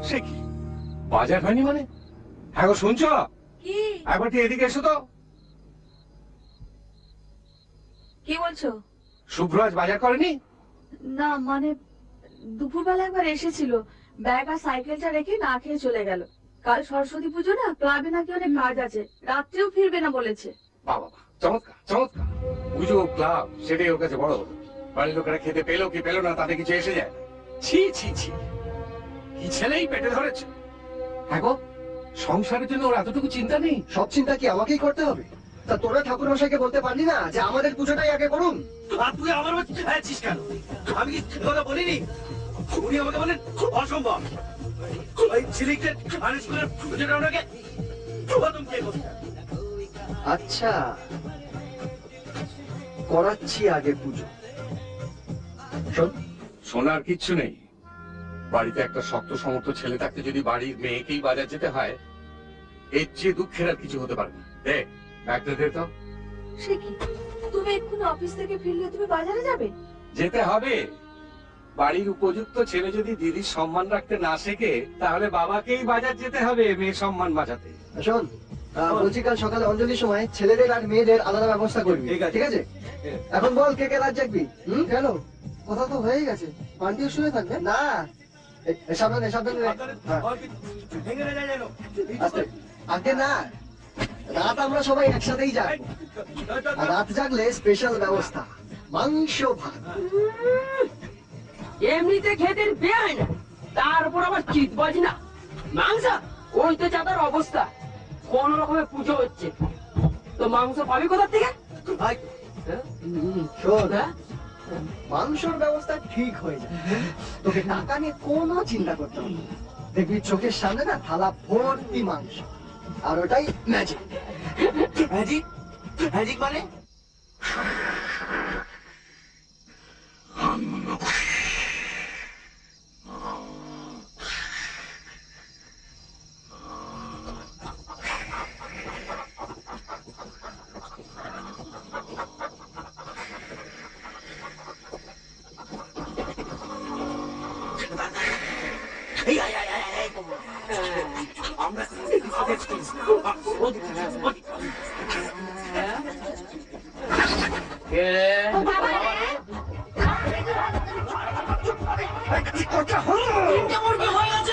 সে কি বাজার হয়নি মানে? হ্যাঁ গো শুনছ? কি একবার এদিকে এসো তো। কি বলছো? শুভ্র আজ বাজার করেনি? না মানে দুপুরবেলা একবার এসেছিল, ব্যাগ আর সাইকেলটা রেখে না খেয়ে চলে গেল। কাল সরস্বতী পুজো না, ক্লাবে নাকি অনেক কাজ আছে, রাত্রেও ফিরবে না বলেছে। বাবা চমৎকার চমৎকার। পুজো ক্লাব সেটাই ওর কাছে বড় হলো। বাড়ির লোকেরা খেতে পেলো কি পেলো না তাতে কিছু এসে যায়? ছি ছি ছি, কি ছেলেই পেটে ধরেছে। হ্যাঁ গো, সংসারের জন্য ওর এতটুকু চিন্তা নেই? সব চিন্তা কি আমাকেই করতে হবে? তা তোরা ঠাকুর মশাইকে বলতে পারলি না যে আমাদের পুজোটাই আগে করুন? আর তুই আমার আছিস কেন? আমি কি কথা বলিনি? উনি আমাকে বলেন অসম্ভব। ওই ঝিলিকদের স্কুলের পুজোটা ওনাকে প্রথম কে করতে। আচ্ছা, করাচ্ছি আগে পুজো। শোন, শোনার কিচ্ছু নেই। বাড়িতে একটা শক্ত সমর্থ ছেলে থাকতে যদি বাড়ির মেয়েকেই বাজার যেতে হয়, এর চেয়ে দুঃখের আর কিছু হতে পারে না। দে ব্যাগটা দে তো। সে কি, তুমি এক্ষুনি অফিস থেকে ফিরলে তুমি বাজারে যাবে? যেতে হবে। বাড়ির উপযুক্ত ছেলে যদি দিদির সম্মান রাখতে না শেখে, তাহলে বাবাকেই বাজার যেতে হবে মেয়ে সম্মান বাঁচাতে। শোন, বলছি কাল সকালে অঞ্জলির সময় ছেলেদের আর মেয়েদের আলাদা ব্যবস্থা করবি, ঠিক আছে? এখন বল কে কে রাত জাগবি? কেন, কথা তো হয়ে গেছে। পান্টিও শুয়ে থাকবে না। সাবধানে সাবধানে। আগে না, রাত আমরা সবাই একসাথেই জাগবো। আর রাত জাগলে স্পেশাল ব্যবস্থা, মাংস ভাত। এমনিতে খেতে বের হয় না, তার উপর আবার চিতবাজি না মাংস। ওই তো চাঁদার অবস্থা, কোন রকমের পুজো হচ্ছে, তো মাংস পাবি কোথা থেকে? শোন, মাংসর ব্যবস্থা ঠিক হয়ে যায়, তোকে টাকা নিয়ে কোনো চিন্তা করতে হবে না। দেখবি চোখের সামনে না থালা ভর্তি মাংস, আর ওটাই ম্যাজিক। ম্যাজিক? ম্যাজিক মানে? আমরা হয়ে গেছে।